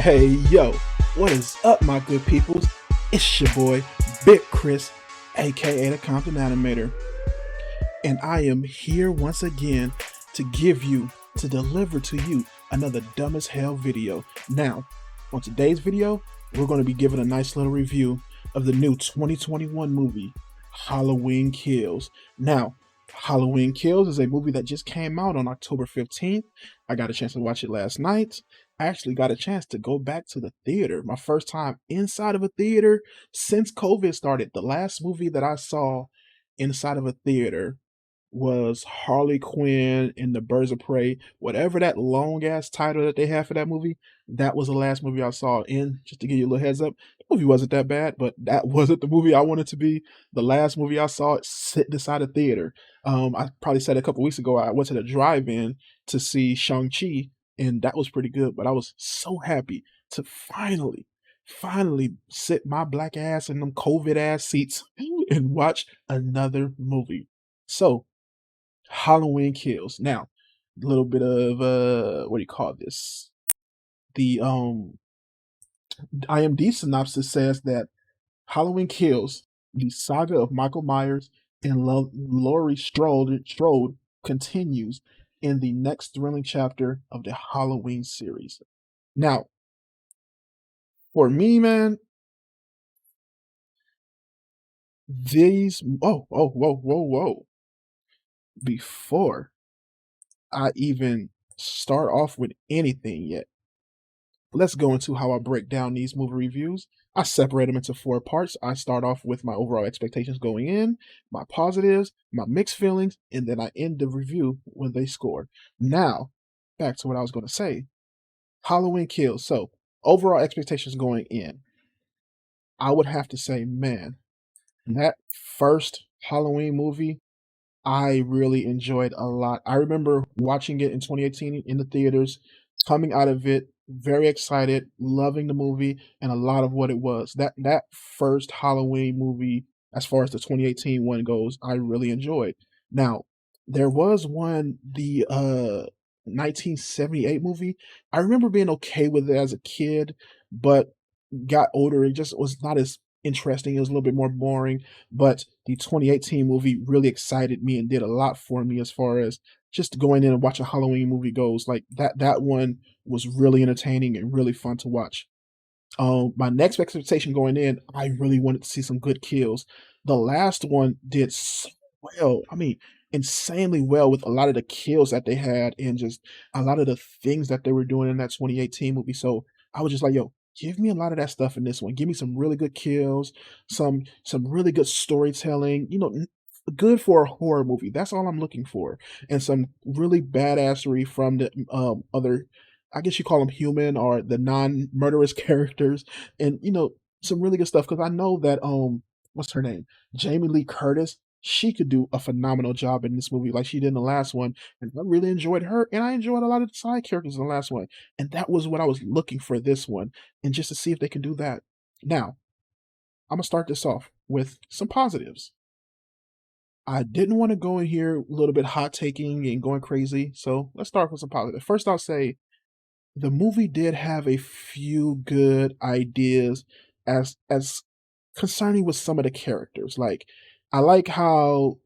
Hey yo, what is up, my good peoples? It's your boy, Big Chris, aka the Compton Animator, and I am here once again to deliver to you another dumb as hell video. Now, on today's video, we're going to be giving a nice little review of the new 2021 movie, Halloween Kills. Now, Halloween Kills is a movie that just came out on October 15th. I got a chance to watch it last night. I actually got a chance to go back to the theater. My first time inside of a theater since COVID started. The last movie that I saw inside of a theater was Harley Quinn and the Birds of Prey. Whatever that long ass title that they have for that movie, that was the last movie I saw. And just to give you a little heads up, the movie wasn't that bad, but that wasn't the movie I wanted to be. The last movie I saw sitting inside a theater. I probably said a couple weeks ago I went to the drive-in to see Shang-Chi, and that was pretty good. But I was so happy to finally sit my black ass in them COVID ass seats and watch another movie. So Halloween Kills. Now, a little bit of what do you call this? The IMDb synopsis says that Halloween Kills, the saga of Michael Myers and Laurie Strode continues in the next thrilling chapter of the Halloween series. Now, for me, man, these whoa. Before I even start off with anything yet, let's go into how I break down these movie reviews. I separate them into four parts. I start off with my overall expectations going in, my positives, my mixed feelings, and then I end the review when they score. Now, back to what I was going to say. Halloween Kills. So, overall expectations going in. I would have to say, man, that first Halloween movie, I really enjoyed a lot. I remember watching it in 2018 in the theaters, coming out of it very excited, loving the movie and a lot of what it was. That first Halloween movie, as far as the 2018 one goes, I really enjoyed. Now, there was one, the 1978 movie. I remember being okay with it as a kid, but got older, it just was not as interesting. It was a little bit more boring. But the 2018 movie really excited me and did a lot for me as far as just going in and watching a Halloween movie goes. Like that one was really entertaining and really fun to watch. My next expectation going in, I really wanted to see some good kills. The last one did so well. I mean, insanely well with a lot of the kills that they had and just a lot of the things that they were doing in that 2018 movie. So I was just like, yo, give me a lot of that stuff in this one. Give me some really good kills, some really good storytelling. Good for a horror movie. That's all I'm looking for, and some really badassery from the other, I guess you call them human or the non-murderous characters, and some really good stuff because I know that what's her name, Jamie Lee Curtis. She could do a phenomenal job in this movie, like she did in the last one, and I really enjoyed her, and I enjoyed a lot of the side characters in the last one, and that was what I was looking for this one, and just to see if they can do that. Now, I'm gonna start this off with some positives. I didn't want to go in here a little bit hot taking and going crazy, so let's start with some positive. First, I'll say the movie did have a few good ideas as concerning with some of the characters. Like I like how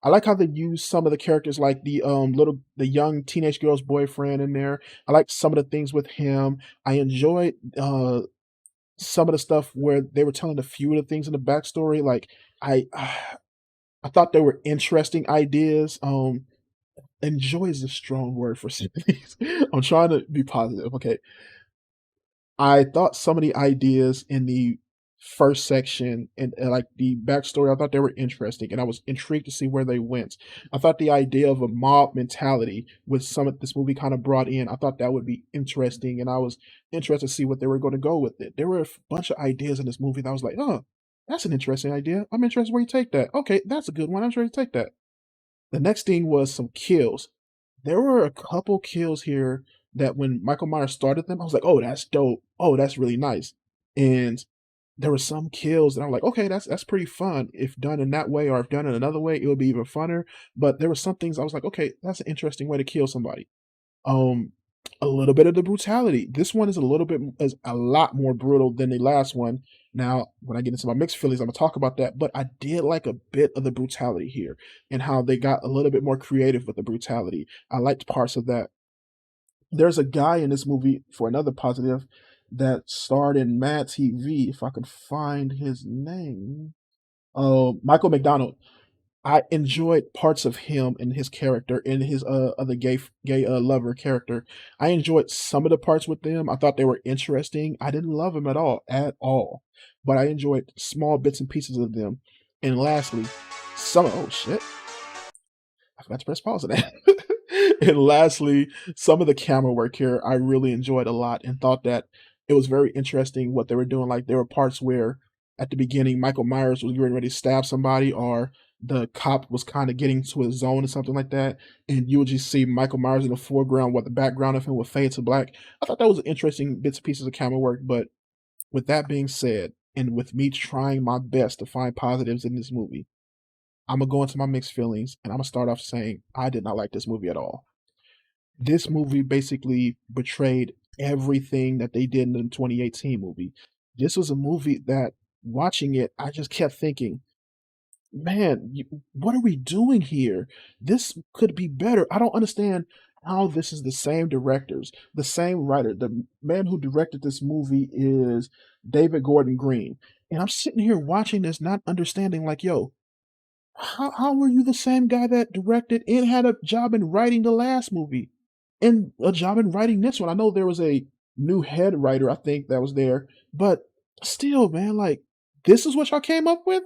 I like how they use some of the characters, like the young teenage girl's boyfriend in there. I like some of the things with him. I enjoyed some of the stuff where they were telling a few of the things in the backstory. Like I I thought they were interesting ideas. Enjoy is a strong word for some of these. I'm trying to be positive. Okay. I thought some of the ideas in the first section and like the backstory, I thought they were interesting and I was intrigued to see where they went. I thought the idea of a mob mentality with some of this movie kind of brought in, I thought that would be interesting and I was interested to see what they were going to go with it. There were a bunch of ideas in this movie that I was like, oh, that's an interesting idea. I'm interested where you take that. Okay, that's a good one. I'm sure you take that. The next thing was some kills. There were a couple kills here that when Michael Myers started them, I was like, "Oh, that's dope. Oh, that's really nice." And there were some kills that I'm like, "Okay, that's pretty fun. If done in that way or if done in another way, it would be even funner." But there were some things I was like, "Okay, that's an interesting way to kill somebody." Um, A little bit of the brutality. This one is a lot more brutal than the last one. Now, when I get into my mixed feelings, Imma talk about that, but I did like a bit of the brutality here and how they got a little bit more creative with the brutality. I liked parts of that. There's a guy in this movie, for another positive, that starred in Mad TV, if I could find his name. Oh, Michael McDonald. I enjoyed parts of him and his character and his, other lover character. I enjoyed some of the parts with them. I thought they were interesting. I didn't love him at all, but I enjoyed small bits and pieces of them. And lastly, oh shit, I forgot to press pause on that. And lastly, some of the camera work here I really enjoyed a lot and thought that it was very interesting what they were doing. Like there were parts where at the beginning Michael Myers was getting ready to stab somebody or the cop was kind of getting to a zone or something like that, and you would just see Michael Myers in the foreground while the background of him would fade to black. I thought that was interesting bits and pieces of camera work, but with that being said, and with me trying my best to find positives in this movie, I'm gonna go into my mixed feelings and I'm gonna start off saying I did not like this movie at all. This movie basically betrayed everything that they did in the 2018 movie. This was a movie that watching it, I just kept thinking, man, what are we doing here? This could be better. I don't understand how this is the same directors, the same writer. The man who directed this movie is David Gordon Green. And I'm sitting here watching this, not understanding, like, yo, how were you the same guy that directed and had a job in writing the last movie and a job in writing this one? I know there was a new head writer, I think, that was there, but still, man, like, this is what y'all came up with?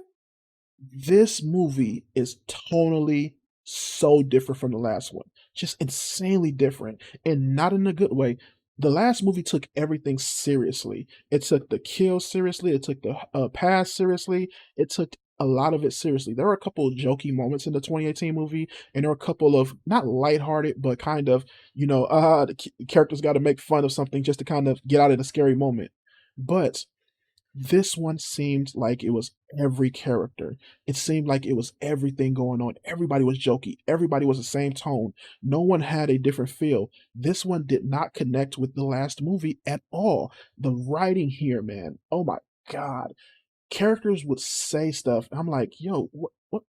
This movie is tonally so different from the last one, just insanely different, and not in a good way. The last movie took everything seriously. It took the kill seriously, it took the, past seriously, it took a lot of it seriously. There were a couple of jokey moments in the 2018 movie, and there were a couple of not lighthearted, but kind of, the characters gotta make fun of something just to kind of get out of the scary moment. But this one seemed like it was every character. It seemed like it was everything going on. Everybody was jokey. Everybody was the same tone. No one had a different feel. This one did not connect with the last movie at all. The writing here, man. Oh my God, characters would say stuff. I'm like, yo, what?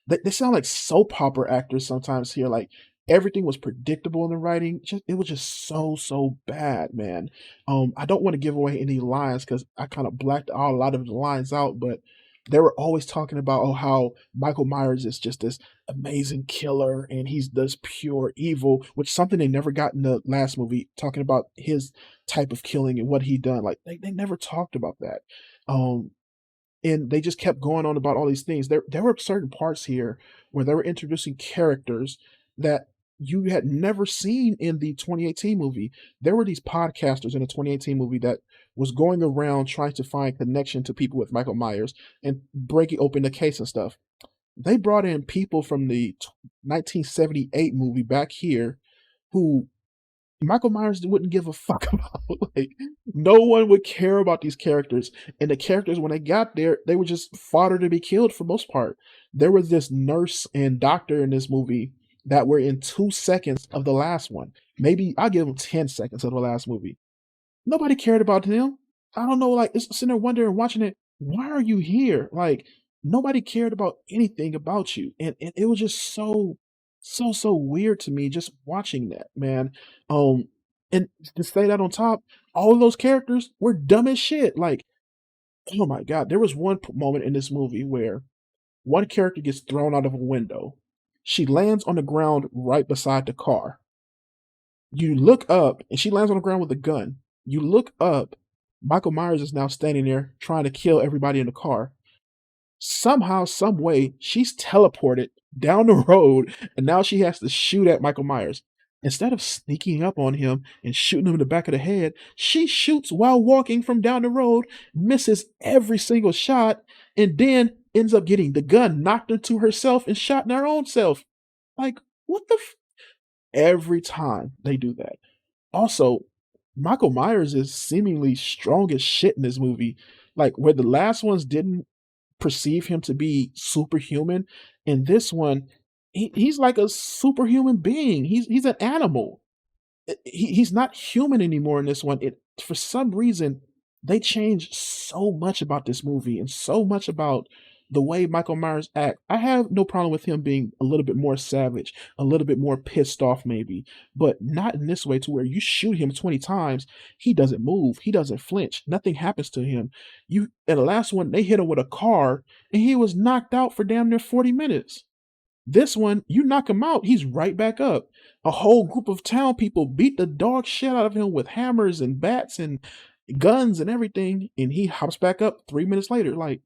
They sound like soap opera actors sometimes here. Like everything was predictable in the writing. It was just so bad, man. I don't want to give away any lines because I kind of blacked out a lot of the lines out, but they were always talking about how Michael Myers is just this amazing killer and he's this pure evil, which something they never got in the last movie, talking about his type of killing and what he done. Like they never talked about that. Um, and they just kept going on about all these things. There were certain parts here where they were introducing characters that you had never seen in the 2018 movie. There were these podcasters in the 2018 movie that was going around trying to find connection to people with Michael Myers and breaking open the case and stuff. They brought in people from the 1978 movie back here who Michael Myers wouldn't give a fuck about. Like, no one would care about these characters. And the characters, when they got there, they were just fodder to be killed for most part. There was this nurse and doctor in this movie that were in 2 seconds of the last one. Maybe I'll give them 10 seconds of the last movie. Nobody cared about him. I don't know, like, it's sitting there wondering, watching it, why are you here? Like, nobody cared about anything about you. And it was just so weird to me just watching that, man. Um, and to say that on top, all of those characters were dumb as shit. Like, oh my God, there was one moment in this movie where one character gets thrown out of a window. She lands on the ground right beside the car. You look up, and she lands on the ground with a gun. You look up, Michael Myers is now standing there trying to kill everybody in the car. Somehow, some way, she's teleported down the road, and now she has to shoot at Michael Myers. Instead of sneaking up on him and shooting him in the back of the head, she shoots while walking from down the road, misses every single shot, and then ends up getting the gun knocked into herself and shot in her own self. Like, what the every time they do that. Also, Michael Myers is seemingly strong as shit in this movie. Like where the last ones didn't perceive him to be superhuman, in this one, he's like a superhuman being. He's an animal. he's not human anymore in this one. It For some reason they changed so much about this movie and so much about the way Michael Myers act. I have no problem with him being a little bit more savage, a little bit more pissed off maybe, but not in this way to where you shoot him 20 times, he doesn't move, he doesn't flinch, nothing happens to him. You in the last one they hit him with a car and he was knocked out for damn near 40 minutes. This one, you knock him out, he's right back up. A whole group of town people beat the dog shit out of him with hammers and bats and guns and everything, and he hops back up 3 minutes later. Like,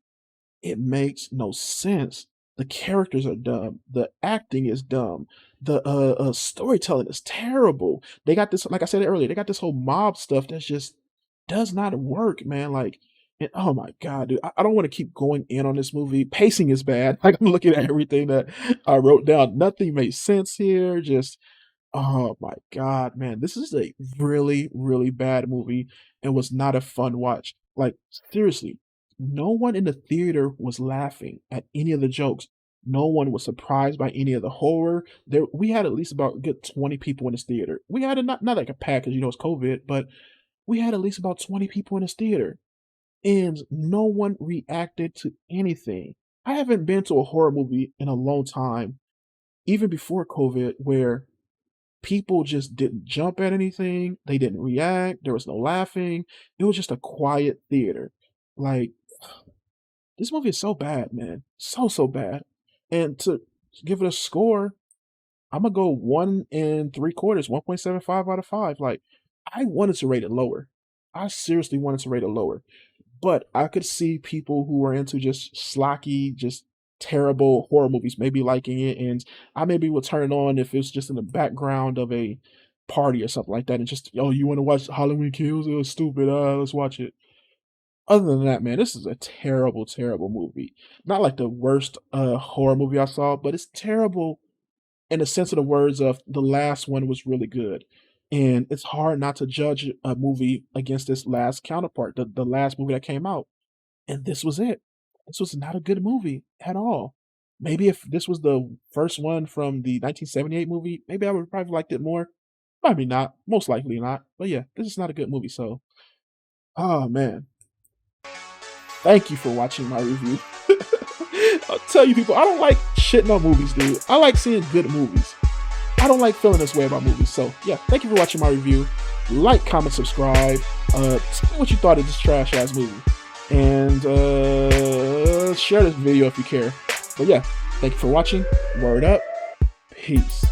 it makes no sense. The characters are dumb. The acting is dumb. The storytelling is terrible. They got this, like I said earlier, they got this whole mob stuff that's just does not work, man. Like, and oh my god, dude, I don't want to keep going in on this movie. Pacing is bad. Like I'm looking at everything that I wrote down. Nothing makes sense here. Just oh my god, man, this is a really, really bad movie and was not a fun watch. Like, seriously, no one in the theater was laughing at any of the jokes. No one was surprised by any of the horror. We had at least about a good 20 people in this theater. We had a not like a pack because it's COVID, but we had at least about 20 people in this theater, and no one reacted to anything. I haven't been to a horror movie in a long time, even before COVID, where people just didn't jump at anything, they didn't react, there was no laughing, it was just a quiet theater. Like, this movie is so bad, man. So, so bad. And to give it a score, Imma go 1 and 3/4, 1.75 out of 5. Like, I wanted to rate it lower. I seriously wanted to rate it lower. But I could see people who are into just schlocky, just terrible horror movies maybe liking it, and I maybe would turn it on if it's just in the background of a party or something like that, and just, "Oh, you wanna watch Halloween Kills? It was stupid, let's watch it." Other than that, man, this is a terrible, terrible movie. Not like the worst, horror movie I saw, but it's terrible in the sense of the words of the last one was really good. And it's hard not to judge a movie against this last counterpart, the last movie that came out. And this was it. This was not a good movie at all. Maybe if this was the first one from the 1978 movie, maybe I would probably liked it more. Probably not. Most likely not. But yeah, this is not a good movie. So, oh man, thank you for watching my review. I'll tell you people, I don't like shitting on movies, dude. I like seeing good movies. I don't like feeling this way about movies. So yeah, thank you for watching my review. Like, comment, subscribe. Tell me what you thought of this trash ass movie. And share this video if you care. But yeah, thank you for watching. Word up. Peace.